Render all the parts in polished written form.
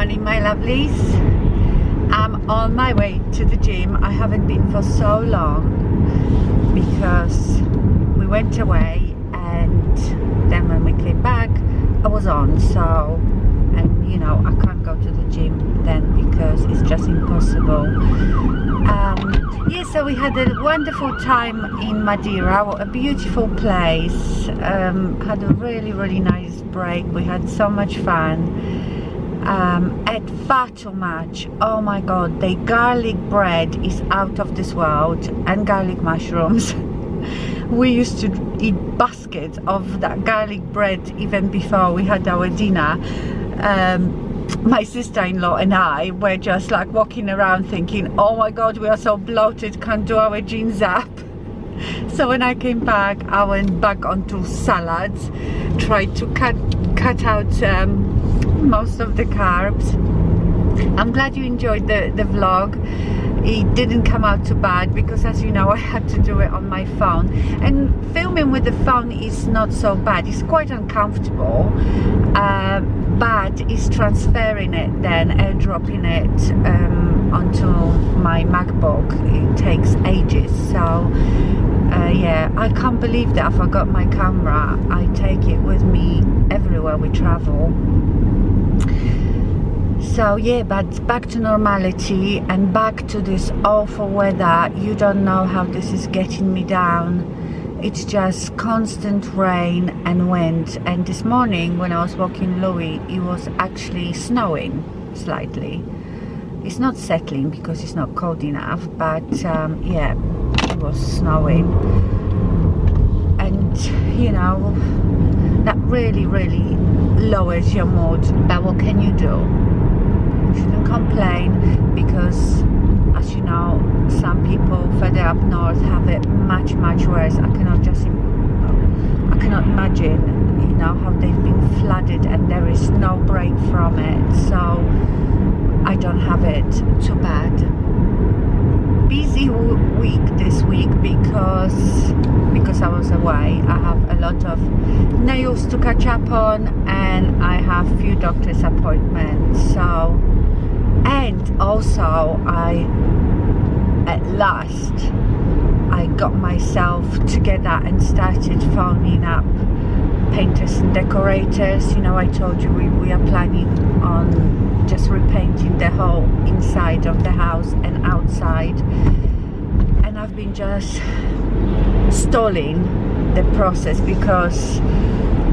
morning, my lovelies. I'm on my way to the gym. I haven't been for so long because we went away and then when we came back I was on, so, and you know, I can't go to the gym then because it's just impossible. Yeah, so we had a wonderful time in Madeira, a beautiful place. Had a really nice break. We had so much fun. Ate far too much. Oh my god, the garlic bread is out of this world, and garlic mushrooms. We used to eat baskets of that garlic bread even before we had our dinner. My sister-in-law and I were just like walking around thinking, oh my god, we are so bloated, can't do our jeans up. So when I came back, I went back onto salads, tried to cut out most of the carbs. I'm glad you enjoyed the vlog. It didn't come out too bad because, as you know, I had to do it on my phone, and filming with the phone is not so bad. It's quite uncomfortable, but it's transferring it, then airdropping it onto my MacBook. It takes ages. So yeah, I can't believe that I forgot my camera. I take it with me everywhere we travel. So yeah, but back to normality and back to this awful weather. You don't know how this is getting me down. It's just constant rain and wind, and this morning when I was walking Louis, it was actually snowing slightly. It's not settling because it's not cold enough, but yeah, it was snowing. And you know, that really lowers your mood. But what can you do? You shouldn't complain because, as you know, some people further up north have it much worse. I cannot imagine, you know, how they've been flooded and there is no break from it. So I don't have it too bad. Busy week this week because I was away. I have a lot of nails to catch up on and I have few doctor's appointments. So, and also at last I got myself together and started phoning up painters and decorators. You know, I told you we are planning on just repainting the whole inside of the house and outside, and I've been just stalling the process because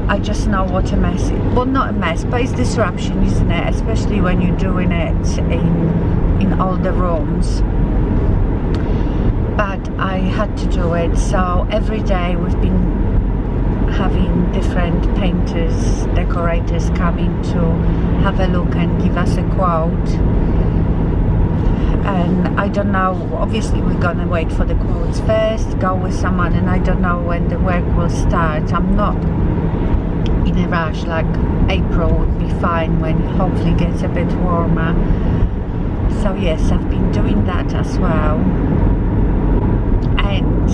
I just know what a mess it, well, not a mess, but it's disruption, isn't it? Especially when you're doing it in all the rooms. But I had to do it, so every day we've been having different painters, decorators coming to have a look and give us a quote. And I don't know, obviously we're gonna wait for the quotes first, go with someone, and I don't know when the work will start. I'm not in a rush, like April would be fine when it hopefully gets a bit warmer. So yes, I've been doing that as well. And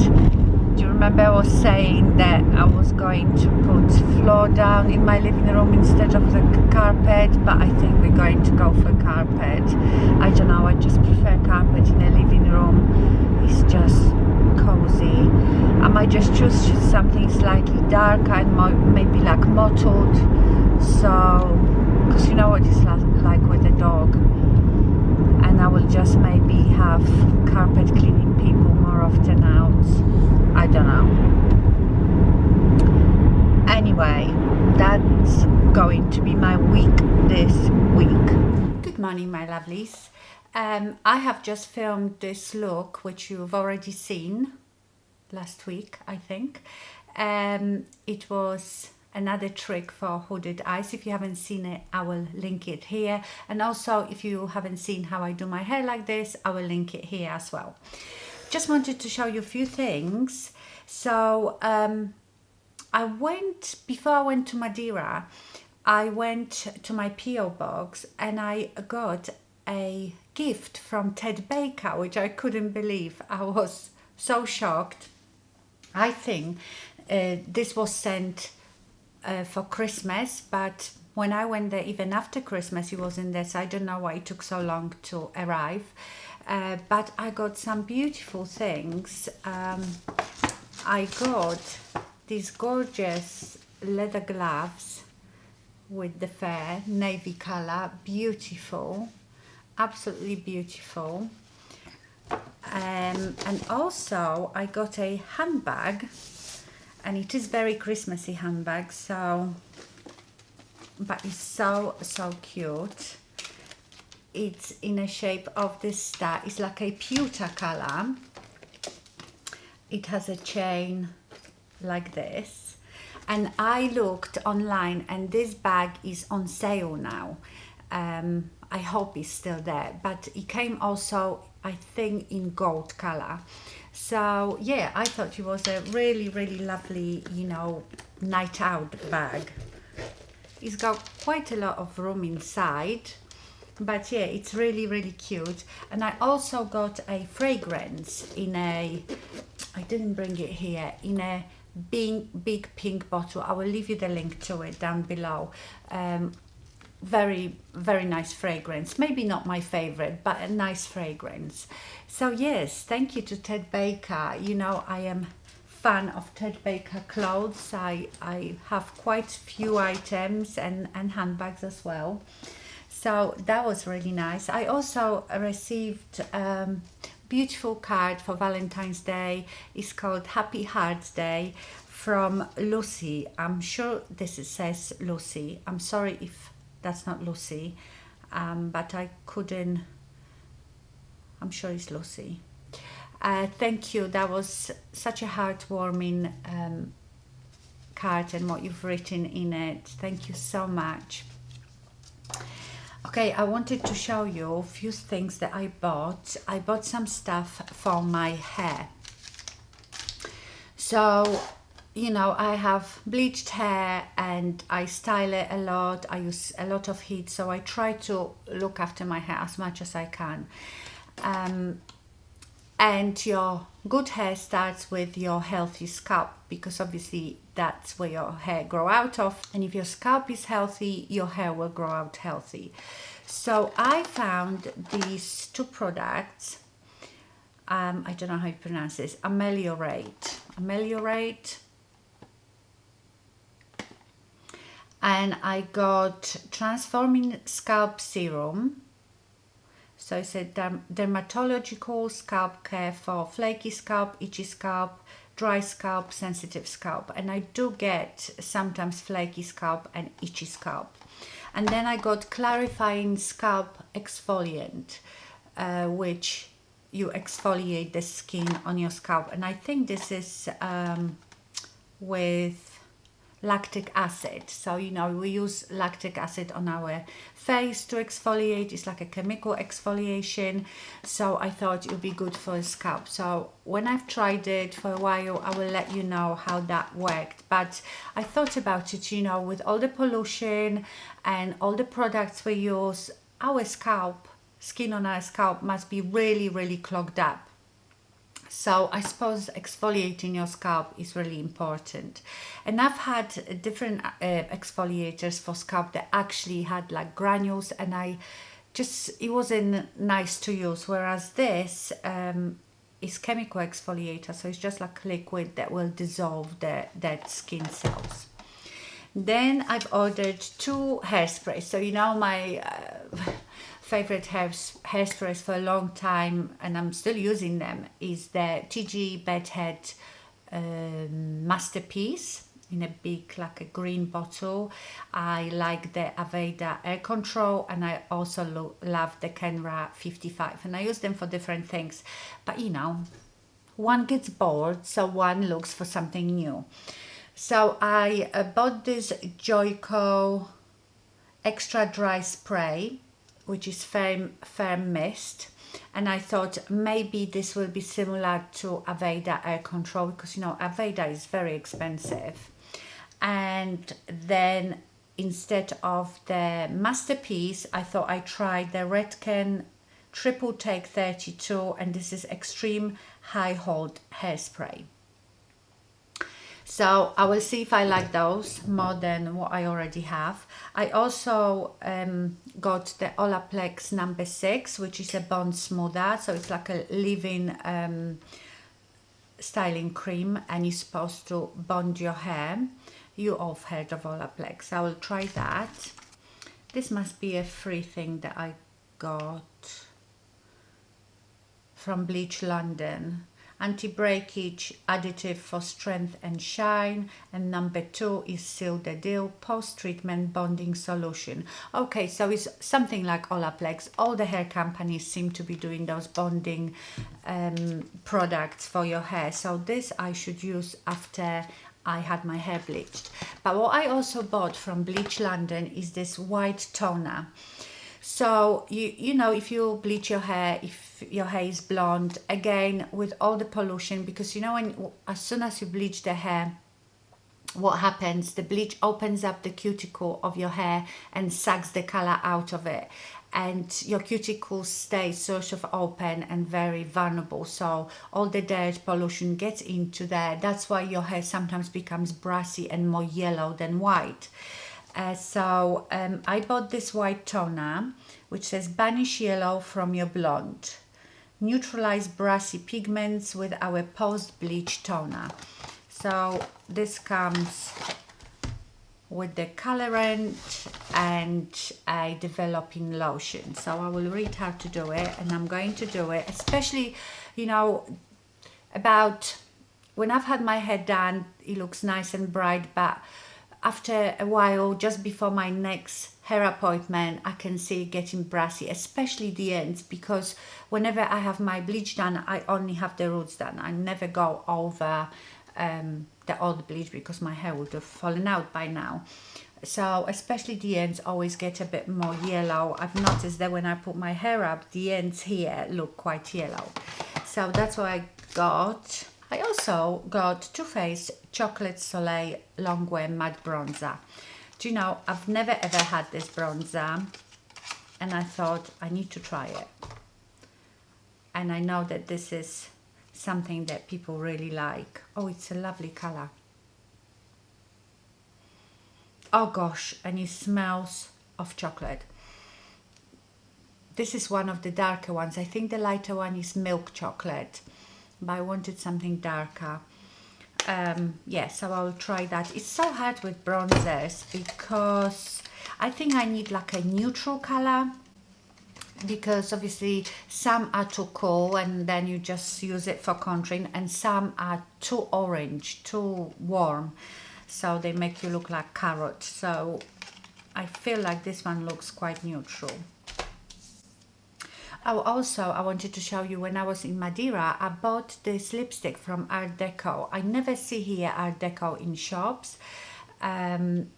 do you remember I was saying that I was going to put floor down in my living room instead of the carpet, but I think we're going to go for carpet. I don't know, I just prefer carpet in a living room. It's just cozy. I might just choose something slightly darker and maybe like mottled, so because you know what it's like with a dog. And I will just maybe have carpet cleaning people more often out. I don't know. Anyway, that's going to be my week this week. Good morning, my lovelies. I have just filmed this look, which you've already seen last week, I think. It was another trick for hooded eyes. If you haven't seen it, I will link it here. And also, if you haven't seen how I do my hair like this, I will link it here as well. Just wanted to show you a few things. So before I went to Madeira, I went to my P.O. box and I got a gift from Ted Baker, which I couldn't believe. I was so shocked. I think this was sent for Christmas, but when I went there, even after Christmas, it wasn't there, so I don't know why it took so long to arrive. But I got some beautiful things. I got these gorgeous leather gloves with the fair navy color, beautiful, absolutely beautiful. And also I got a handbag, and it is very Christmassy handbag, so, but it's so cute. It's in a shape of this star. It's like a pewter color. It has a chain like this, and I looked online and this bag is on sale now. I hope it's still there, but it came also, I think, in gold color. So yeah, I thought it was a really lovely, you know, night out bag. It's got quite a lot of room inside, but yeah, it's really cute. And I also got a fragrance in a, I didn't bring it here, in a big pink bottle. I will leave you the link to it down below. Very nice fragrance. Maybe not my favorite, but a nice fragrance. So yes, thank you to Ted Baker. You know, I am fan of Ted Baker clothes. I have quite a few items and handbags as well. So that was really nice. I also received beautiful card for Valentine's Day. It's called Happy Hearts Day from Lucy. I'm sure this says Lucy. I'm sorry if that's not Lucy, but I couldn't, I'm sure it's Lucy. Thank you. That was such a heartwarming card, and what you've written in it. Thank you so much. Okay, I wanted to show you a few things that I bought. I bought some stuff for my hair. So, you know, I have bleached hair and I style it a lot. I use a lot of heat, so I try to look after my hair as much as I can. And your good hair starts with your healthy scalp, because obviously that's where your hair grow out of, and if your scalp is healthy, your hair will grow out healthy. So I found these two products. I don't know how you pronounce this. Ameliorate, and I got Transforming Scalp Serum. So it's a dermatological scalp care for flaky scalp, itchy scalp, dry scalp, sensitive scalp. And I do get sometimes flaky scalp and itchy scalp. And then I got Clarifying Scalp Exfoliant, which you exfoliate the skin on your scalp. And I think this is with lactic acid. So, you know, we use lactic acid on our face to exfoliate. It's like a chemical exfoliation, so I thought it would be good for the scalp. So when I've tried it for a while, I will let you know how that worked. But I thought about it, you know, with all the pollution and all the products we use, our scalp, skin on our scalp must be really clogged up. So I suppose exfoliating your scalp is really important. And I've had different exfoliators for scalp that actually had like granules, and it wasn't nice to use. Whereas this is chemical exfoliator, so it's just like liquid that will dissolve the dead skin cells. Then I've ordered 2 hairsprays. So, you know, my favorite hairsprays for a long time, and I'm still using them, is the TG Bedhead Masterpiece in a big, like a green bottle. I like the Aveda Air Control, and I also love the Kenra 55, and I use them for different things. But you know, one gets bored, so one looks for something new. So I bought this Joico Extra Dry Spray, which is firm mist, and I thought maybe this will be similar to Aveda Air Control, because you know Aveda is very expensive. And then instead of the Masterpiece, I thought I'd try the Redken Triple Take 32, and this is Extreme High Hold Hairspray. So I will see if I like those more than what I already have. I also got the Olaplex number 6, which is a bond smoother. So it's like a leave-in styling cream, and it's supposed to bond your hair. You all have heard of Olaplex. I will try that. This must be a free thing that I got from Bleach London. Anti-breakage additive for strength and shine, and number 2 is Seal the Deal post-treatment bonding solution. Okay, so it's something like Olaplex. All the hair companies seem to be doing those bonding products for your hair, so this I should use after I had my hair bleached. But what I also bought from Bleach London is this white toner. So you know, if you bleach your hair, if your hair is blonde, again with all the pollution, because you know, when as soon as you bleach the hair, what happens, the bleach opens up the cuticle of your hair and sucks the color out of it, and your cuticles stay sort of open and very vulnerable, so all the dirt, pollution gets into there. That's why your hair sometimes becomes brassy and more yellow than white. So I bought this white toner, which says banish yellow from your blonde, neutralize brassy pigments with our post-bleach toner. So this comes with the colorant and a developing lotion. So I will read how to do it, and I'm going to do it, especially, you know, about when I've had my hair done, it looks nice and bright, but after a while, just before my next hair appointment, I can see it getting brassy, especially the ends, because whenever I have my bleach done, I only have the roots done. I never go over the old bleach, because my hair would have fallen out by now. So especially the ends always get a bit more yellow. I've noticed that when I put my hair up, the ends here look quite yellow. So that's what I got. I also got Too Faced Chocolate Soleil Longwear Matte Bronzer. Do you know, I've never ever had this bronzer, and I thought I need to try it. And I know that this is something that people really like. Oh, it's a lovely color. Oh gosh, and it smells of chocolate. This is one of the darker ones. I think the lighter one is milk chocolate, but I wanted something darker. Yeah, so I'll try that. It's so hard with bronzers, because I think I need like a neutral color, because obviously some are too cool and then you just use it for contouring, and some are too orange, too warm, so they make you look like carrot. So I feel like this one looks quite neutral. Oh, also, I wanted to show you, when I was in Madeira, I bought this lipstick from Art Deco. I never see here Art Deco in shops. And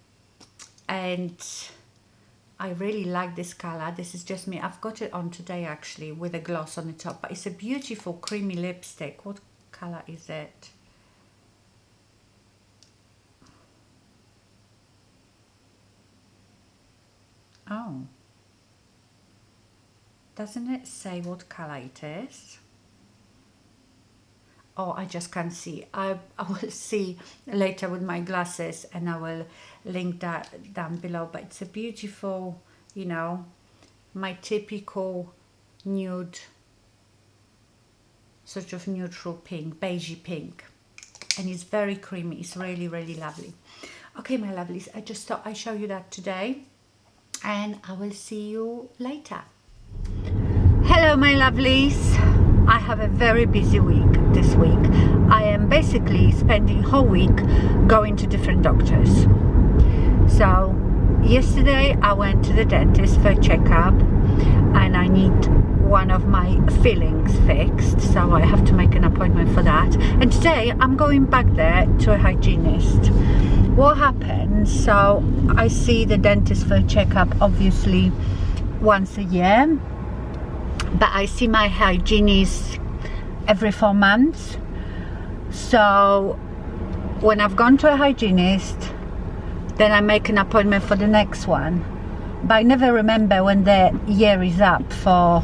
I really like this color. This is just me. I've got it on today, actually, with a gloss on the top. But it's a beautiful creamy lipstick. What color is it? Oh. Doesn't it say what color it is? Oh, I just can't see. I will see later with my glasses, and I will link that down below. But it's a beautiful, you know, my typical nude, sort of neutral pink, beigey pink. And it's very creamy. It's really, really lovely. Okay, my lovelies, I just thought I'd show you that today, and I will see you later. Hello my lovelies, I have a very busy week this week. I am basically spending whole week going to different doctors. So yesterday I went to the dentist for a checkup, and I need one of my fillings fixed, so I have to make an appointment for that. And today I'm going back there to a hygienist. What happens, so I see the dentist for a checkup obviously once a year, but I see my hygienist every 4 months. So when I've gone to a hygienist, then I make an appointment for the next one, but I never remember when the year is up for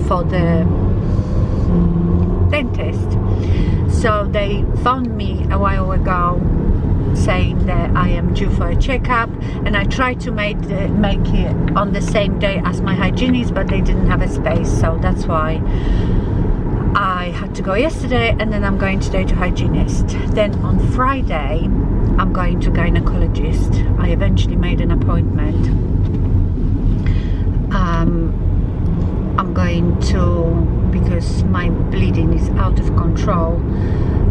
the dentist. So they phoned me a while ago saying that I am due for a checkup, and I tried to make it on the same day as my hygienist, but they didn't have a space, so that's why I had to go yesterday, and then I'm going today to hygienist. Then on Friday I'm going to gynecologist. I eventually made an appointment. I'm going to, because my bleeding is out of control,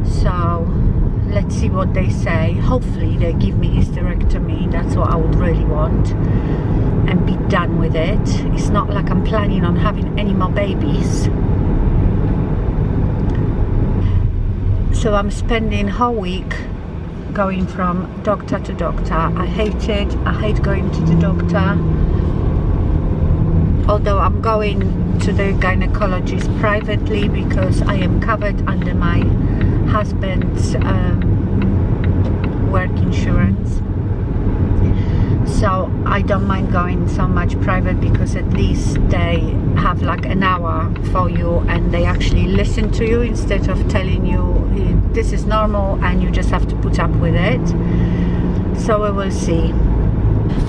so let's see what they say. Hopefully they give me hysterectomy. That's what I would really want, and be done with it. It's not like I'm planning on having any more babies. So I'm spending whole week going from doctor to doctor. I hate it. I hate going to the doctor. Although I'm going to the gynecologist privately because I am covered under my husband's work insurance. So I don't mind going so much private, because at least they have like an hour for you and they actually listen to you instead of telling you this is normal and you just have to put up with it. So we will see.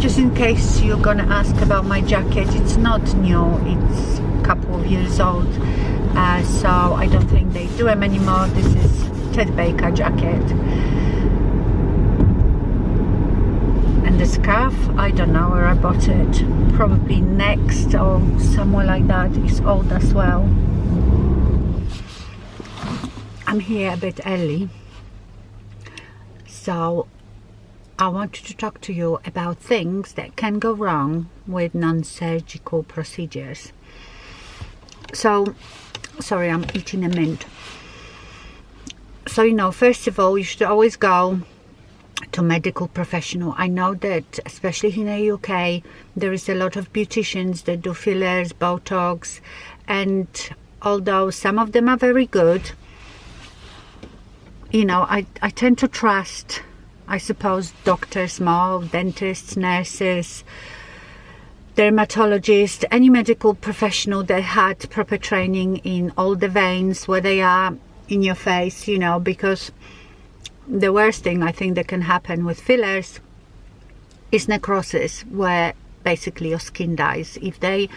Just in case you're gonna ask about my jacket, it's not new, it's a couple of years old, so I don't think they do them anymore. This is Ted Baker jacket. And the scarf, I don't know where I bought it, probably Next or somewhere like that. It's old as well. I'm here a bit early, so I wanted to talk to you about things that can go wrong with non-surgical procedures. So, sorry, I'm eating a mint. So, you know, first of all, you should always go to medical professional. I know that, especially in the UK, there is a lot of beauticians that do fillers, Botox, and although some of them are very good, you know, I tend to trust, I suppose, doctors more, dentists, nurses, dermatologists, any medical professional that had proper training in all the veins where they are in your face, you know, because the worst thing I think that can happen with fillers is necrosis, where basically your skin dies. If they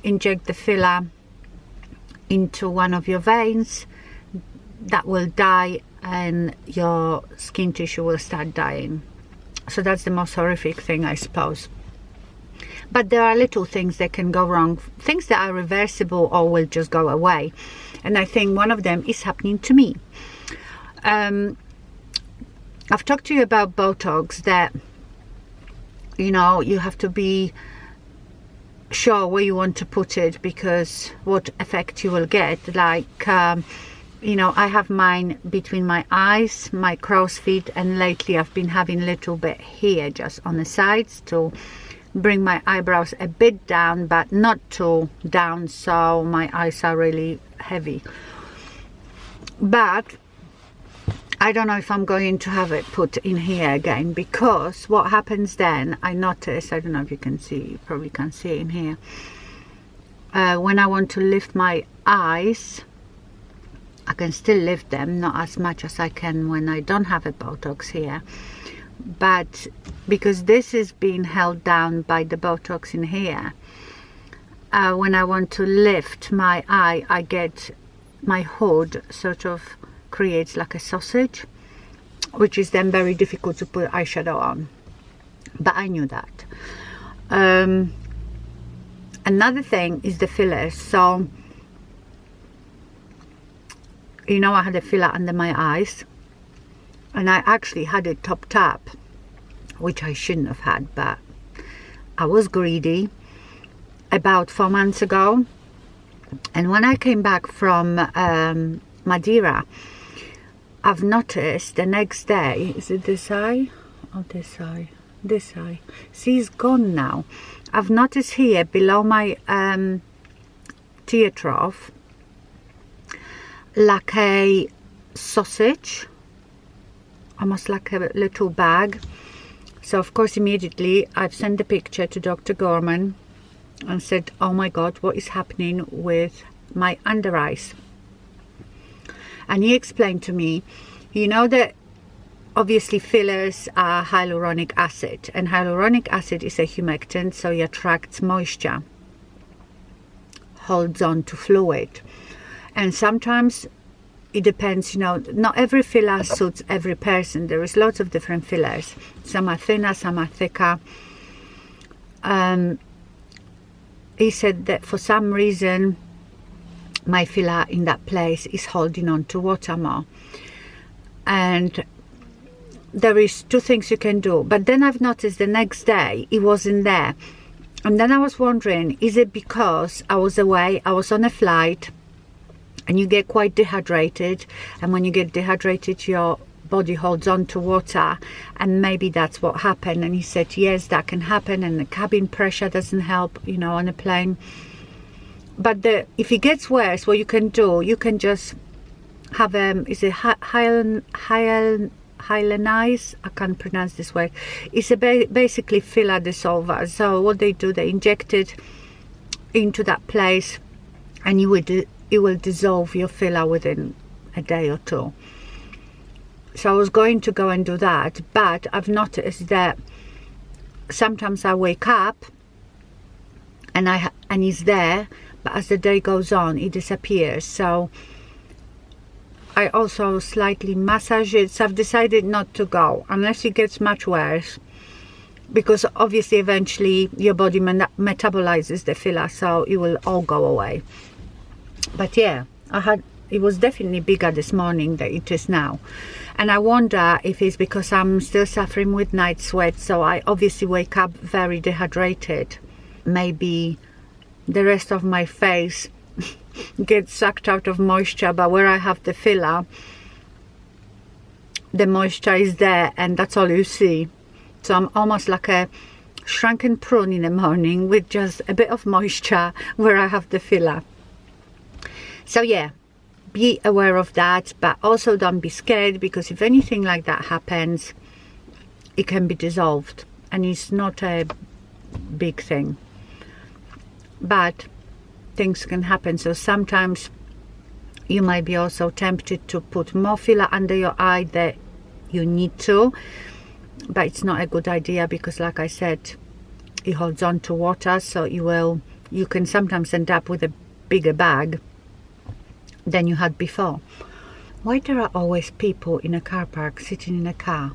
inject the filler into one of your veins, that will die and your skin tissue will start dying. So that's the most horrific thing, I suppose. But there are little things that can go wrong, things that are reversible or will just go away, and I think one of them is happening to me. I've talked to you about Botox, that, you know, you have to be sure where you want to put it, because what effect you will get, like you know, I have mine between my eyes, my crow's feet, and lately I've been having a little bit here just on the sides to bring my eyebrows a bit down, but not too down so my eyes are really heavy. But I don't know if I'm going to have it put in here again, because what happens then, I notice, I don't know if you can see, you probably can see it in here, when I want to lift my eyes, I can still lift them, not as much as I can when I don't have a Botox here, but because this is being held down by the Botox in here, when I want to lift my eye, I get my hood sort of creates like a sausage, which is then very difficult to put eyeshadow on. But I knew that. Another thing is the fillers. So, you know, I had a filler under my eyes, and I actually had it topped up, which I shouldn't have had, but I was greedy, about 4 months ago. And when I came back from Madeira, I've noticed the next day, is it this eye or this eye? This eye. See, it's gone now. I've noticed here below my tear trough, like a sausage, almost like a little bag. So of course immediately I've sent the picture to Dr. Gorman and said, oh my god, what is happening with my under eyes? And he explained to me, you know that obviously fillers are hyaluronic acid, and hyaluronic acid is a humectant, so it attracts moisture, holds on to fluid. And sometimes it depends, you know, not every filler suits every person. There is lots of different fillers. Some are thinner, some are thicker. He said that for some reason my filler in that place is holding on to water more. And there is two things you can do. But then I've noticed the next day it wasn't there. And then I was wondering, is it because I was away, I was on a flight, and you get quite dehydrated, and when you get dehydrated your body holds on to water, and maybe that's what happened. And he said yes, that can happen, and the cabin pressure doesn't help, you know, on a plane. But if it gets worse, what you can do, you can just have is it hyaluronize? I can't pronounce this word. It's a basically filler dissolver. So what they do, they inject it into that place, and it will dissolve your filler within a day or two. So I was going to go and do that, but I've noticed that sometimes I wake up and it's there, but as the day goes on it disappears. So I also slightly massage it. So I've decided not to go unless it gets much worse, because obviously eventually your body metabolizes the filler, so it will all go away. But yeah, it was definitely bigger this morning than it is now. And I wonder if it's because I'm still suffering with night sweat, so I obviously wake up very dehydrated. Maybe the rest of my face gets sucked out of moisture, but where I have the filler, the moisture is there and that's all you see. So I'm almost like a shrunken prune in the morning with just a bit of moisture where I have the filler. So yeah, be aware of that, but also don't be scared, because if anything like that happens, it can be dissolved and it's not a big thing, but things can happen. So sometimes you might be also tempted to put more filler under your eye that you need to, but it's not a good idea, because like I said, it holds on to water, so you can sometimes end up with a bigger bag than you had before. Why there are always people in a car park sitting in a car,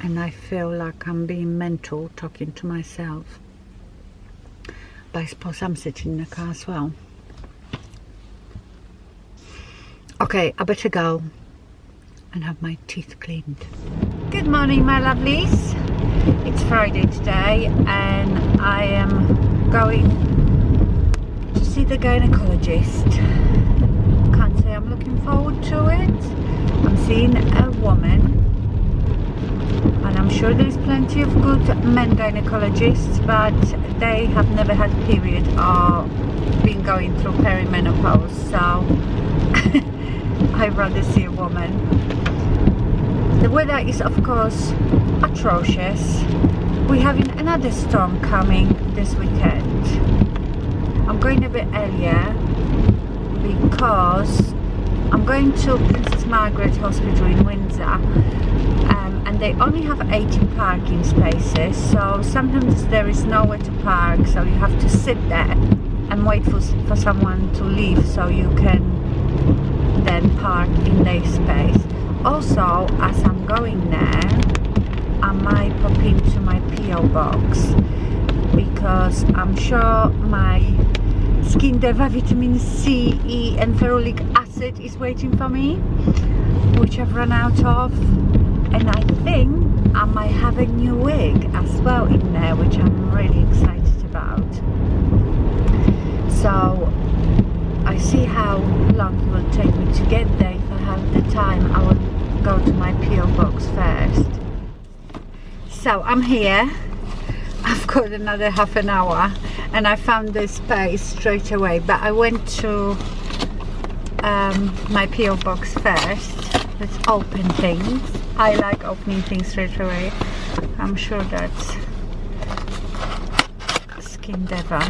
and I feel like I'm being mental talking to myself, but I suppose I'm sitting in a car as well. Okay, I better go and have my teeth cleaned. Good morning, my lovelies. It's Friday today and I am going to see the gynecologist. Can't say I'm looking forward to it. I'm seeing a woman, and I'm sure there's plenty of good men gynecologists, but they have never had a period or been going through perimenopause, so I'd rather see a woman. The weather is of course atrocious. We're having another storm coming this weekend. I'm going a bit earlier because I'm going to Princess Margaret Hospital in Windsor, and they only have 80 parking spaces, so sometimes there is nowhere to park, so you have to sit there and wait for someone to leave so you can then park in their space. Also, as I'm going there, I might pop into my PO box, because I'm sure my skin DEVA Vitamin C, E and Ferulic acid is waiting for me, which I've run out of, and I think I might have a new wig as well in there, which I'm really excited about. So I see how long it will take me to get there. If I have the time, I will go to my PO box first. So I'm here. I've got another half an hour and I found this space straight away, but I went to my PO box first. Let's open things. I like opening things straight away. I'm sure that's Skin DEVA.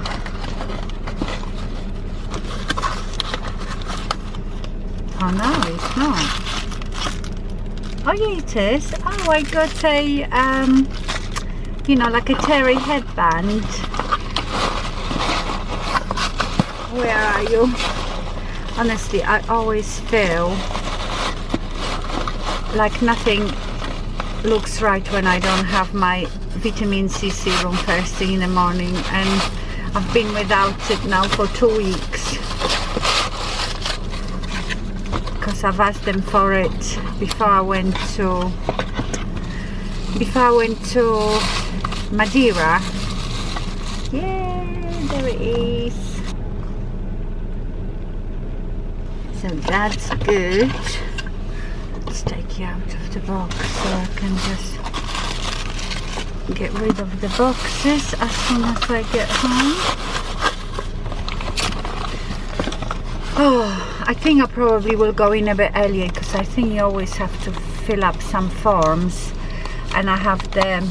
Oh no, it's not. Oh yeah, it is. Oh, I got a you know, like a terry headband. Where are you? Honestly, I always feel like nothing looks right when I don't have my vitamin C serum first thing in the morning, and I've been without it now for 2 weeks because I've asked them for it before I went to Madeira. Yeah, there it is. So that's good. Let's take you out of the box so I can just get rid of the boxes as soon as I get home. Oh, I think I probably will go in a bit earlier because I think you always have to fill up some forms, and I have the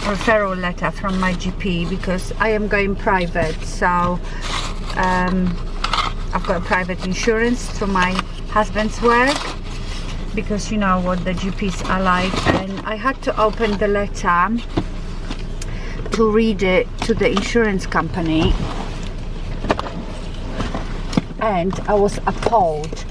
referral letter from my GP because I am going private, so I've got private insurance through my husband's work, because you know what the GPs are like, and I had to open the letter to read it to the insurance company, and I was appalled.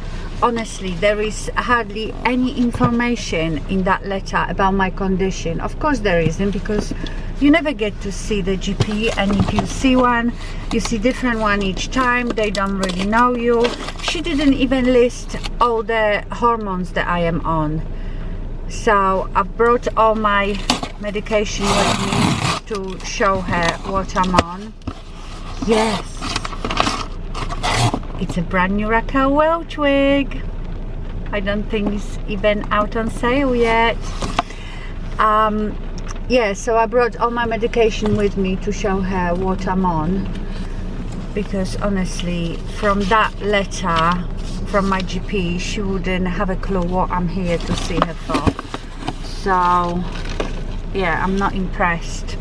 Honestly, there is hardly any information in that letter about my condition. Of course there isn't, because you never get to see the GP, and if you see one, you see different one each time. They don't really know you. She didn't even list all the hormones that I am on. So I've brought all my medication with me to show her what I'm on. Yes, it's a brand new Raquel Welch wig. I don't think it's even out on sale yet. Yeah, so I brought all my medication with me to show her what I'm on, because honestly, from that letter from my GP, she wouldn't have a clue what I'm here to see her for. So yeah, I'm not impressed.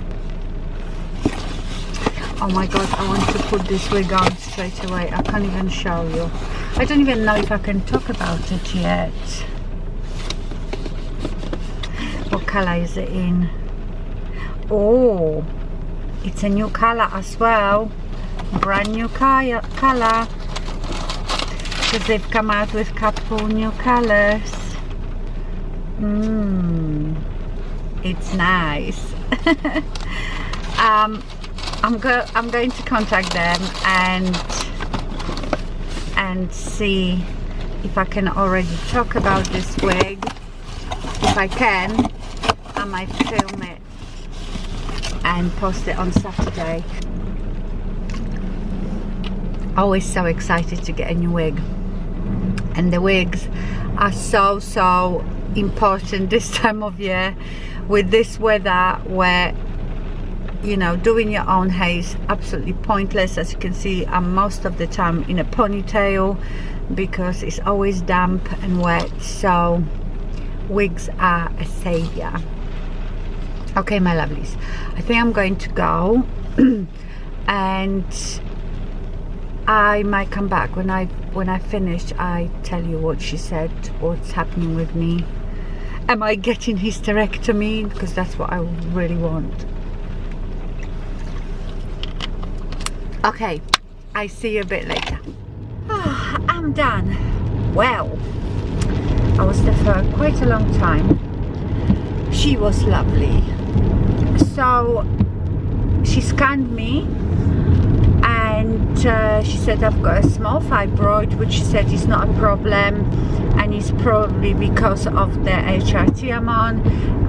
Oh my god, I want to put this wig on straight away. I can't even show you. I don't even know if I can talk about it yet. What color is it in? Oh, it's a new color as well. Brand new color. Because they've come out with a couple new colors. It's nice. I'm going to contact them and see if I can already talk about this wig. If I can, I might film it and post it on Saturday. Always so excited to get a new wig, and the wigs are so important this time of year with this weather, where you know, doing your own hair is absolutely pointless. As you can see, I'm most of the time in a ponytail because it's always damp and wet, so wigs are a savior. Okay, my lovelies, I think I'm going to go and I might come back when I finish. I tell you what she said, what's happening with me. Am I getting hysterectomy? Because that's what I really want. Okay, I see you a bit later. Oh, I'm done. Well, I was there for quite a long time. She was lovely. So she scanned me, and she said I've got a small fibroid, which she said is not a problem, and it's probably because of the HRT I'm on.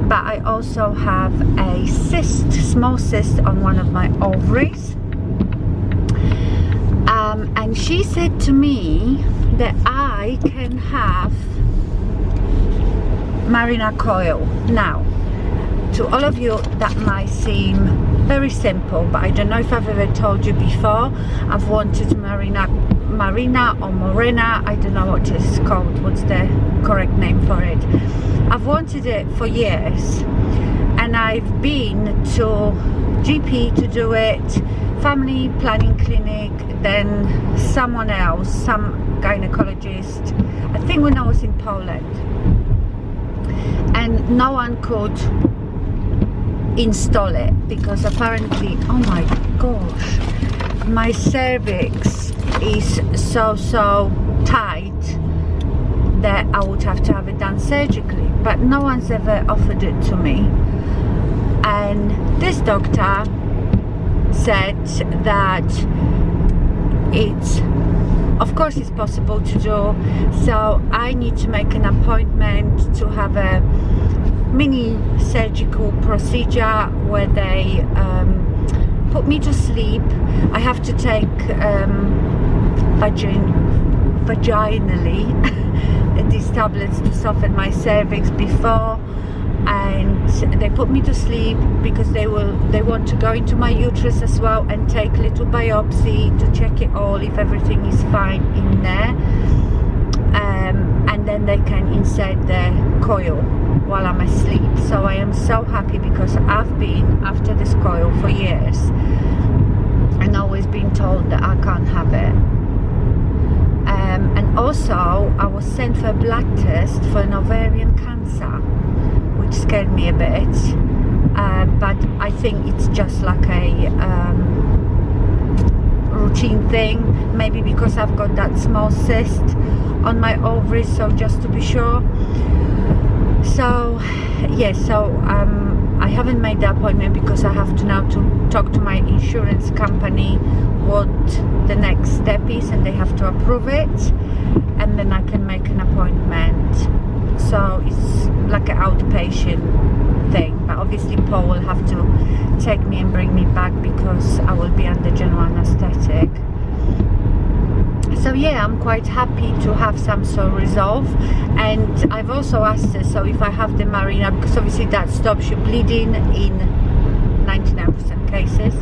But I also have a cyst, small cyst on one of my ovaries. And she said to me that I can have marina coil. Now, to all of you, that might seem very simple, but I don't know if I've ever told you before. I've wanted marina or morena, I don't know what it's called, what's the correct name for it. I've wanted it for years, and I've been to GP to do it family planning clinic, then someone else, some gynecologist, I think when I was in Poland, and no one could install it because apparently, oh my gosh, my cervix is so tight that I would have to have it done surgically, but no one's ever offered it to me. And this doctor said that it's, of course it's possible to do, so I need to make an appointment to have a mini surgical procedure where they put me to sleep. I have to take vaginally these tablets to soften my cervix before, and they put me to sleep because they want to go into my uterus as well and take a little biopsy to check it all, if everything is fine in there, and then they can insert the coil while I'm asleep. So I am so happy because I've been after this coil for years and always been told that I can't have it. And also I was sent for a blood test for an ovarian cancer, which scared me a bit, but I think it's just like a routine thing, maybe because I've got that small cyst on my ovaries, so just to be sure. So yes, I haven't made the appointment because I have to now to talk to my insurance company what the next step is, and they have to approve it, and then I can make an appointment. So it's like an outpatient thing, but obviously Paul will have to take me and bring me back because I will be under general anesthetic. So yeah, I'm quite happy to have some sort of resolve. And I've also asked her, so if I have the marina, because obviously that stops you bleeding in 99% cases,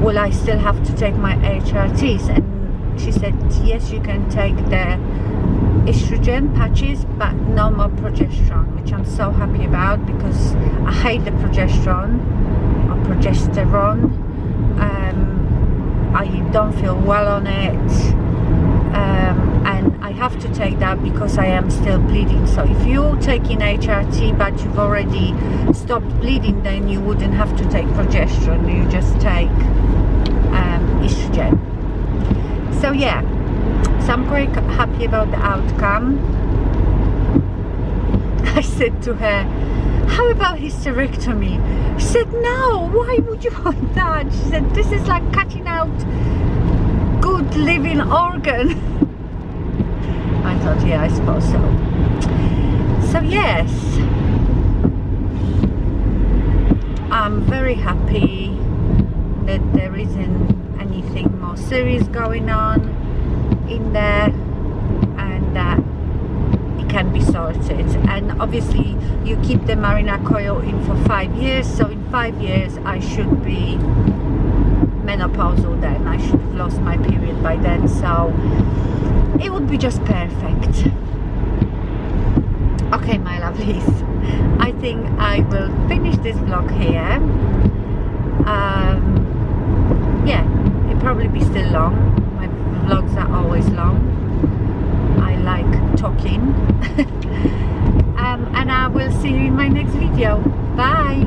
will I still have to take my HRTs? And she said yes, you can take the estrogen patches but no more progesterone, which I'm so happy about because I hate the progesterone or progesterone. I don't feel well on it, and I have to take that because I am still bleeding. So if you're taking HRT but you've already stopped bleeding, then you wouldn't have to take progesterone, you just take estrogen. So yeah, so I'm quite happy about the outcome. I said to her, how about hysterectomy? She said, no, why would you want that? She said, this is like cutting out good living organ. I thought, yeah, I suppose so. So yes, I'm very happy that there isn't anything more serious going on in there, and that it can be sorted. And obviously you keep the marina coil in for 5 years, so in 5 years I should be menopausal then. I should have lost my period by then, so it would be just perfect. Okay, my lovelies, I think I will finish this vlog here. Yeah, it'll probably be still long. My vlogs are always long. I like talking. And I will see you in my next video. Bye.